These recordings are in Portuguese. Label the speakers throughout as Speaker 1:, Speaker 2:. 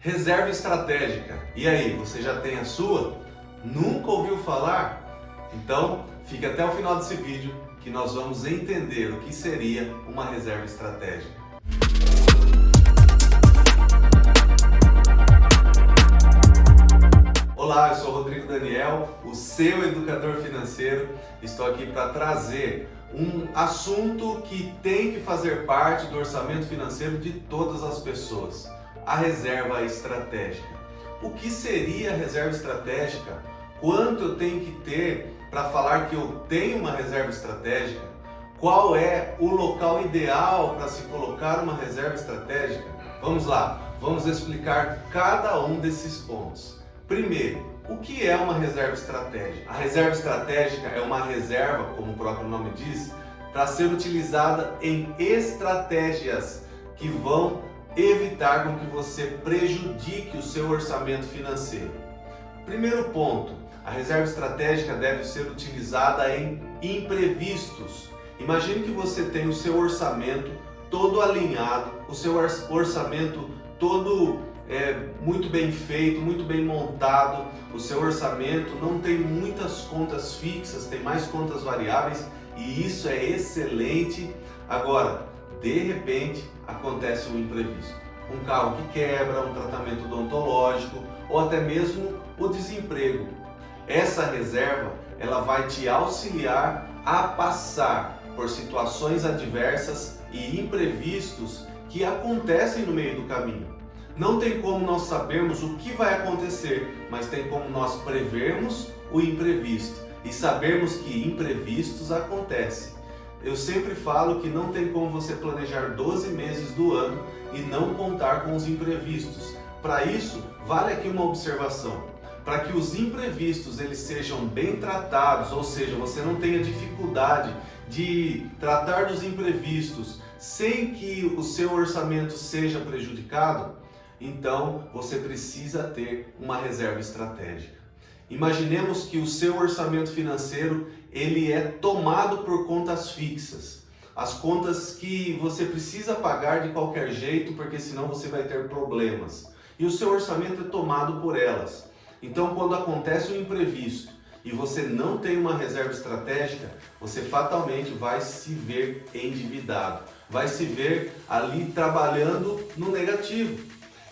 Speaker 1: Reserva estratégica. E aí, você já tem a sua? Nunca ouviu falar? Então, fique até o final desse vídeo que nós vamos entender o que seria uma reserva estratégica. Olá, eu sou Rodrigo Daniel, o seu educador financeiro. Estou aqui para trazer um assunto que tem que fazer parte do orçamento financeiro de todas as pessoas: a reserva estratégica. O que seria a reserva estratégica? Quanto eu tenho que ter para falar que eu tenho uma reserva estratégica? Qual é o local ideal para se colocar uma reserva estratégica? Vamos lá, vamos explicar cada um desses pontos. Primeiro, o que é uma reserva estratégica? A reserva estratégica é uma reserva, como o próprio nome diz, para ser utilizada em estratégias que vão evitar com que você prejudique o seu orçamento financeiro. Primeiro ponto, a reserva estratégica deve ser utilizada em imprevistos. Imagine que você tem o seu orçamento todo alinhado, o seu orçamento todo muito bem feito, muito bem montado. O seu orçamento não tem muitas contas fixas, tem mais contas variáveis, e isso é excelente. Agora, de repente, acontece um imprevisto. Um carro que quebra, um tratamento odontológico ou até mesmo o desemprego. Essa reserva, ela vai te auxiliar a passar por situações adversas e imprevistos que acontecem no meio do caminho. Não tem como nós sabermos o que vai acontecer, mas tem como nós prevermos o imprevisto e sabermos que imprevistos acontecem. Eu sempre falo que não tem como você planejar 12 meses do ano e não contar com os imprevistos. Para isso, vale aqui uma observação. Para que os imprevistos eles sejam bem tratados, ou seja, você não tenha dificuldade de tratar dos imprevistos sem que o seu orçamento seja prejudicado, então você precisa ter uma reserva estratégica. Imaginemos que o seu orçamento financeiro ele é tomado por contas fixas. As contas que você precisa pagar de qualquer jeito, porque senão você vai ter problemas. E o seu orçamento é tomado por elas. Então, quando acontece um imprevisto e você não tem uma reserva estratégica, você fatalmente vai se ver endividado. Vai se ver ali trabalhando no negativo.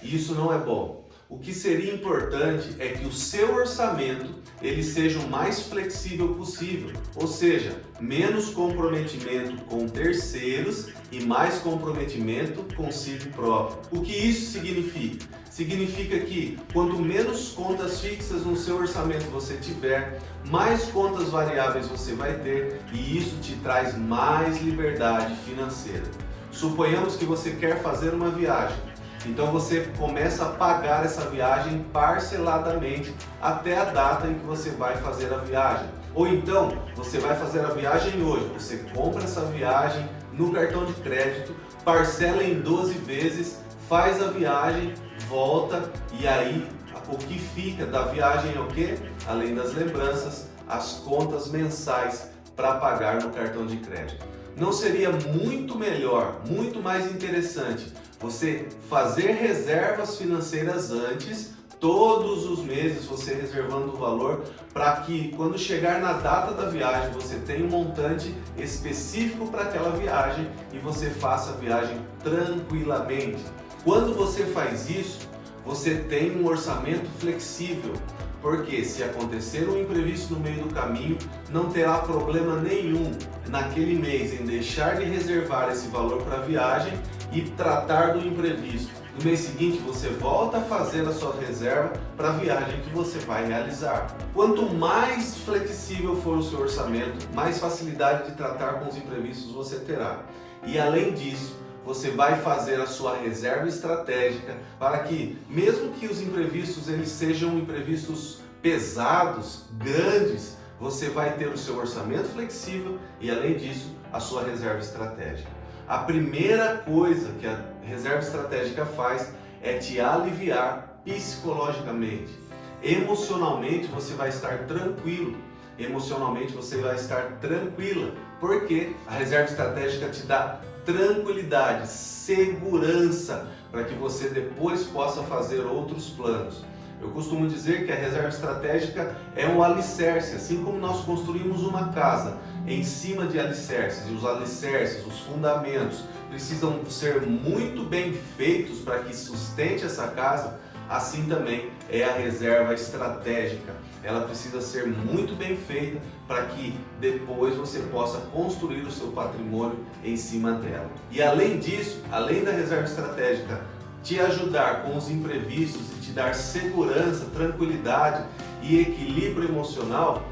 Speaker 1: Isso não é bom. O que seria importante é que o seu orçamento ele seja o mais flexível possível, ou seja, menos comprometimento com terceiros e mais comprometimento consigo próprio. O que isso significa? Significa que quanto menos contas fixas no seu orçamento você tiver, mais contas variáveis você vai ter, e isso te traz mais liberdade financeira. Suponhamos que você quer fazer uma viagem. Então você começa a pagar essa viagem parceladamente até a data em que você vai fazer a viagem. Ou então você vai fazer a viagem hoje, você compra essa viagem no cartão de crédito, parcela em 12 vezes, faz a viagem, volta, e aí o que fica da viagem é o quê? Além das lembranças, as contas mensais para pagar no cartão de crédito. Não seria muito melhor, muito mais interessante você fazer reservas financeiras antes, todos os meses você reservando o valor, para que quando chegar na data da viagem você tenha um montante específico para aquela viagem e você faça a viagem tranquilamente. Quando você faz isso, você tem um orçamento flexível, porque se acontecer um imprevisto no meio do caminho, não terá problema nenhum naquele mês em deixar de reservar esse valor para a viagem e tratar do imprevisto. No mês seguinte você volta a fazer a sua reserva para a viagem que você vai realizar. Quanto mais flexível for o seu orçamento, mais facilidade de tratar com os imprevistos você terá. E além disso, você vai fazer a sua reserva estratégica para que, mesmo que os imprevistos eles sejam imprevistos pesados, grandes, você vai ter o seu orçamento flexível e, além disso, a sua reserva estratégica. A primeira coisa que a reserva estratégica faz é te aliviar psicologicamente. Emocionalmente você vai estar tranquilo, emocionalmente você vai estar tranquila, porque a reserva estratégica te dá tranquilidade, segurança para que você depois possa fazer outros planos. Eu costumo dizer que a reserva estratégica é um alicerce, assim como nós construímos uma casa em cima de alicerces, e os alicerces, os fundamentos, precisam ser muito bem feitos para que sustente essa casa, assim também é a reserva estratégica. Ela precisa ser muito bem feita para que depois você possa construir o seu patrimônio em cima dela. E além disso, além da reserva estratégica te ajudar com os imprevistos e te dar segurança, tranquilidade e equilíbrio emocional,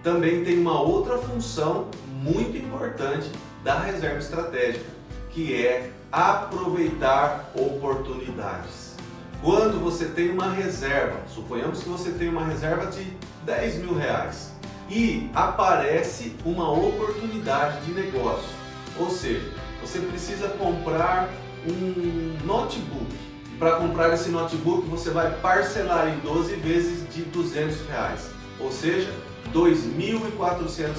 Speaker 1: também tem uma outra função muito importante da reserva estratégica, que é aproveitar oportunidades. Quando você tem uma reserva, suponhamos que você tem uma reserva de 10 mil reais e aparece uma oportunidade de negócio, ou seja, você precisa comprar um notebook. Para comprar esse notebook você vai parcelar em 12 vezes de R$200, ou seja, R$2.400.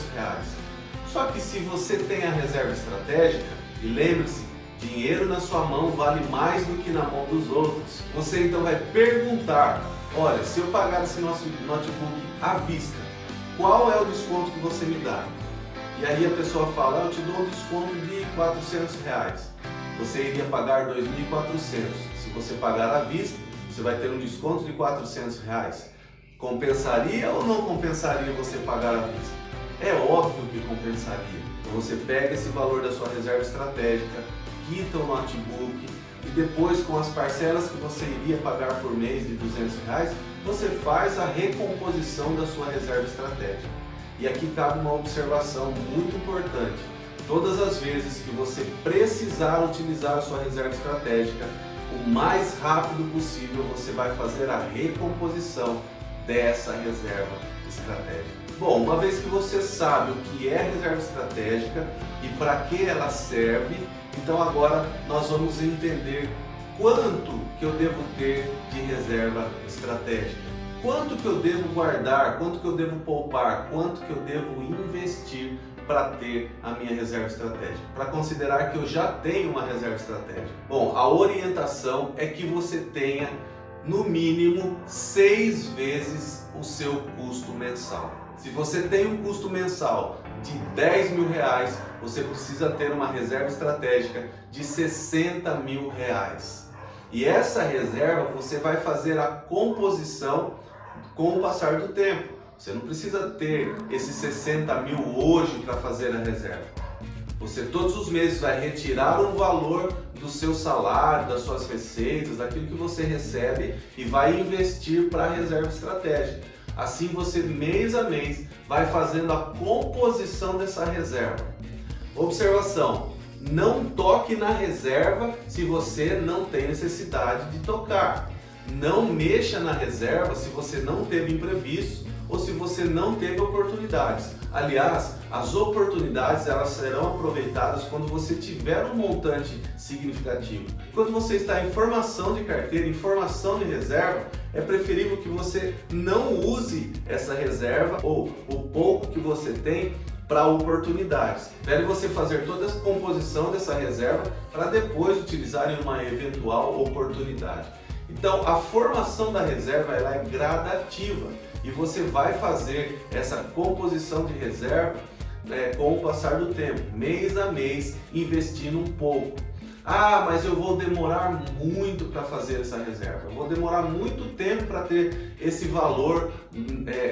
Speaker 1: Só que se você tem a reserva estratégica, e lembre-se, dinheiro na sua mão vale mais do que na mão dos outros. Você então vai perguntar, olha, se eu pagar esse nosso notebook à vista, qual é o desconto que você me dá? E aí a pessoa fala, eu te dou um desconto de R$400. Você iria pagar R$2.400. Se você pagar à vista, você vai ter um desconto de R$400. Compensaria ou não compensaria você pagar à vista? É óbvio que compensaria. Então você pega esse valor da sua reserva estratégica, quita o notebook e depois, com as parcelas que você iria pagar por mês de R$200, você faz a recomposição da sua reserva estratégica. E aqui cabe uma observação muito importante. Todas as vezes que você precisar utilizar a sua reserva estratégica, o mais rápido possível você vai fazer a recomposição dessa reserva estratégica. Bom, uma vez que você sabe o que é reserva estratégica e para que ela serve, então agora nós vamos entender quanto que eu devo ter de reserva estratégica. Quanto que eu devo guardar, quanto que eu devo poupar, quanto que eu devo investir para ter a minha reserva estratégica, para considerar que eu já tenho uma reserva estratégica. Bom, a orientação é que você tenha no mínimo 6 vezes o seu custo mensal. Se você tem um custo mensal de R$10 mil, você precisa ter uma reserva estratégica de R$60 mil. E essa reserva você vai fazer a composição com o passar do tempo. Você não precisa ter esses 60 mil hoje para fazer a reserva. Você todos os meses vai retirar um valor do seu salário, das suas receitas, daquilo que você recebe e vai investir para a reserva estratégica. Assim você mês a mês vai fazendo a composição dessa reserva. Observação: não toque na reserva se você não tem necessidade de tocar. Não mexa na reserva se você não teve imprevisto ou se você não teve oportunidades. Aliás, as oportunidades elas serão aproveitadas quando você tiver um montante significativo. Quando você está em formação de carteira, em formação de reserva, é preferível que você não use essa reserva ou o pouco que você tem para oportunidades. Deve você fazer toda a composição dessa reserva para depois utilizar em uma eventual oportunidade. Então, a formação da reserva ela é gradativa e você vai fazer essa composição de reserva com o passar do tempo, mês a mês, investindo um pouco. Ah, mas eu vou demorar muito para fazer essa reserva, eu vou demorar muito tempo para ter esse valor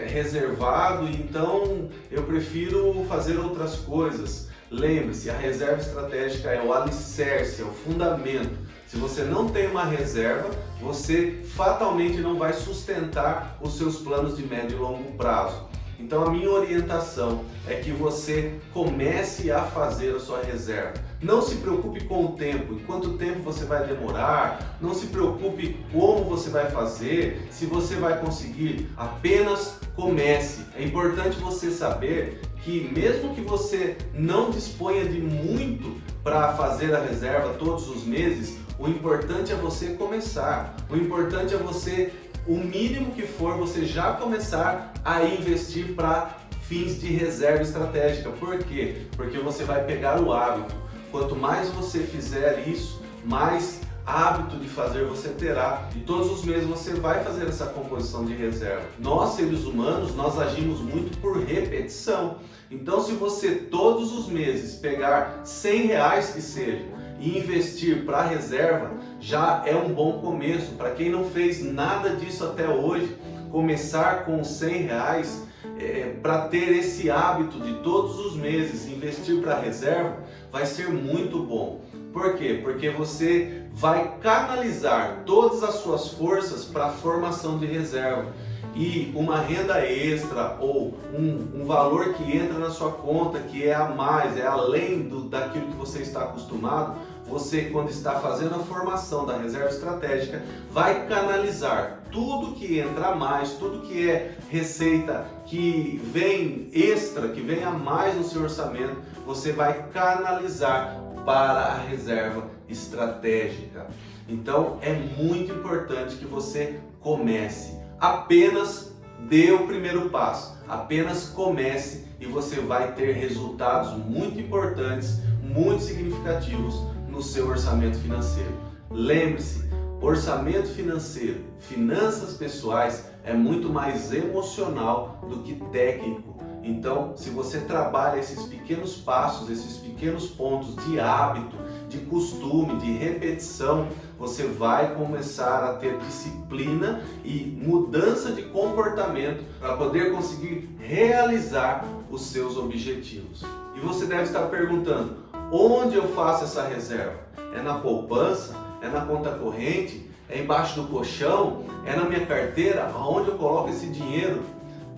Speaker 1: reservado, então eu prefiro fazer outras coisas. Lembre-se, a reserva estratégica é o alicerce, é o fundamento. Se você não tem uma reserva, você fatalmente não vai sustentar os seus planos de médio e longo prazo. Então a minha orientação é que você comece a fazer a sua reserva. Não se preocupe com o tempo, em quanto tempo você vai demorar, não se preocupe como você vai fazer, se você vai conseguir, apenas comece. É importante você saber que mesmo que você não disponha de muito para fazer a reserva todos os meses, o importante é você começar, o importante é você, o mínimo que for, você já começar a investir para fins de reserva estratégica. Por quê? Porque você vai pegar o hábito. Quanto mais você fizer isso, mais hábito de fazer, você terá. E todos os meses você vai fazer essa composição de reserva. Nós, seres humanos, nós agimos muito por repetição. Então, se você todos os meses pegar R$100 que seja e investir para a reserva, já é um bom começo. Para quem não fez nada disso até hoje, começar com R$100 para ter esse hábito de todos os meses investir para a reserva vai ser muito bom. Por quê? Porque você vai canalizar todas as suas forças para a formação de reserva. E uma renda extra ou um valor que entra na sua conta, que é a mais, é além daquilo que você está acostumado, você, quando está fazendo a formação da reserva estratégica, vai canalizar tudo que entra a mais, tudo que é receita que vem extra, que vem a mais no seu orçamento, você vai canalizar para a reserva estratégica. Então é muito importante que você comece. Apenas dê o primeiro passo, apenas comece e você vai ter resultados muito importantes, muito significativos no seu orçamento financeiro. Lembre-se, orçamento financeiro, finanças pessoais é muito mais emocional do que técnico. Então, se você trabalha esses pequenos passos, esses pequenos pontos de hábito, de costume, de repetição, você vai começar a ter disciplina e mudança de comportamento para poder conseguir realizar os seus objetivos. E você deve estar perguntando: onde eu faço essa reserva? É na poupança? É na conta corrente? É embaixo do colchão? É na minha carteira? Aonde eu coloco esse dinheiro?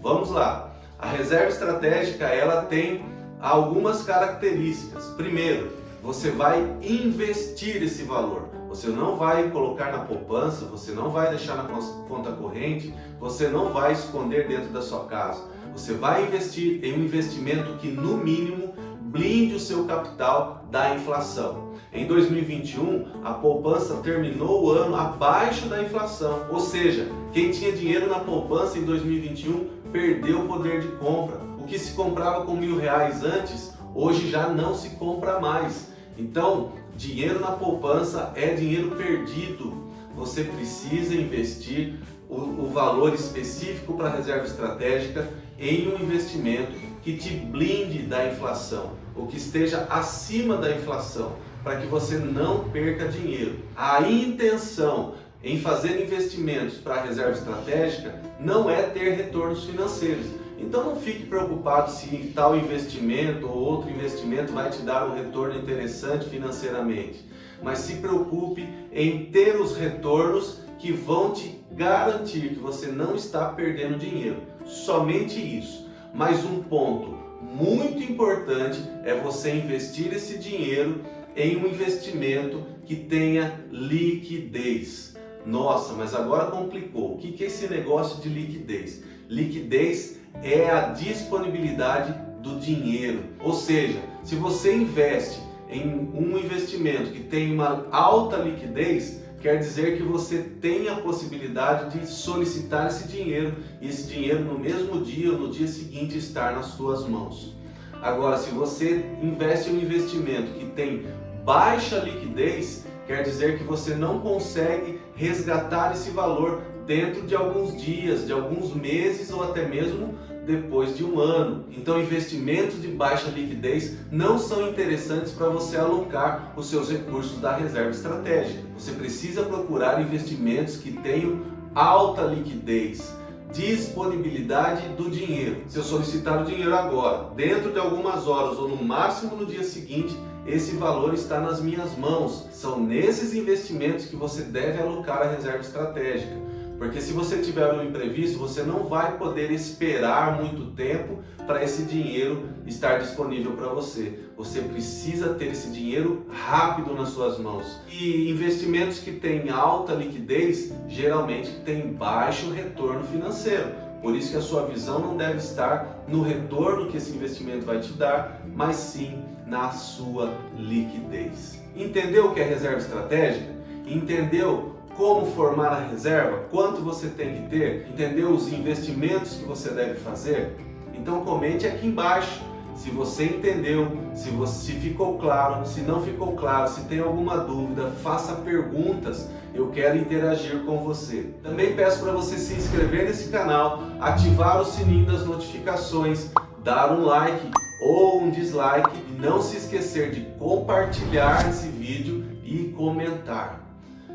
Speaker 1: Vamos lá. A reserva estratégica, ela tem algumas características. Primeiro, você vai investir esse valor. Você não vai colocar na poupança, você não vai deixar na conta corrente, você não vai esconder dentro da sua casa. Você vai investir em um investimento que, no mínimo, blinde o seu capital da inflação. Em 2021, a poupança terminou o ano abaixo da inflação, ou seja, quem tinha dinheiro na poupança em 2021 perdeu o poder de compra. O que se comprava com R$1.000 antes, hoje já não se compra mais. Então, dinheiro na poupança é dinheiro perdido. Você precisa investir o valor específico para a reserva estratégica em um investimento que te blinde da inflação, ou que esteja acima da inflação, para que você não perca dinheiro. A intenção em fazer investimentos para a reserva estratégica não é ter retornos financeiros. Então não fique preocupado se tal investimento ou outro investimento vai te dar um retorno interessante financeiramente, mas se preocupe em ter os retornos que vão te garantir que você não está perdendo dinheiro. Somente isso. Mas um ponto muito importante é você investir esse dinheiro em um investimento que tenha liquidez. Nossa, mas agora complicou. O que é esse negócio de liquidez? Liquidez é a disponibilidade do dinheiro. Ou seja, se você investe em um investimento que tem uma alta liquidez, quer dizer que você tem a possibilidade de solicitar esse dinheiro e esse dinheiro no mesmo dia ou no dia seguinte estar nas suas mãos. Agora, se você investe em um investimento que tem baixa liquidez, quer dizer que você não consegue resgatar esse valor dentro de alguns dias, de alguns meses ou até mesmo depois de um ano. Então, investimentos de baixa liquidez não são interessantes para você alocar os seus recursos da reserva estratégica. Você precisa procurar investimentos que tenham alta liquidez, disponibilidade do dinheiro. Se eu solicitar o dinheiro agora, dentro de algumas horas ou no máximo no dia seguinte, esse valor está nas minhas mãos. São nesses investimentos que você deve alocar a reserva estratégica. Porque se você tiver um imprevisto, você não vai poder esperar muito tempo para esse dinheiro estar disponível para você. Você precisa ter esse dinheiro rápido nas suas mãos. E investimentos que têm alta liquidez, geralmente têm baixo retorno financeiro. Por isso que a sua visão não deve estar no retorno que esse investimento vai te dar, mas sim na sua liquidez. Entendeu o que é reserva estratégica? Entendeu como formar a reserva? Quanto você tem que ter? Entendeu os investimentos que você deve fazer? Então comente aqui embaixo Se você entendeu, se ficou claro, se não ficou claro, se tem alguma dúvida, faça perguntas. Eu quero interagir com você. Também peço para você se inscrever nesse canal, ativar o sininho das notificações, dar um like ou um dislike e não se esquecer de compartilhar esse vídeo e comentar.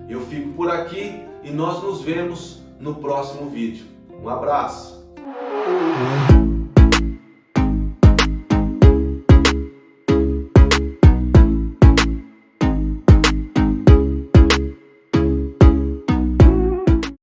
Speaker 1: Eu fico por aqui e nós nos vemos no próximo vídeo. Um abraço!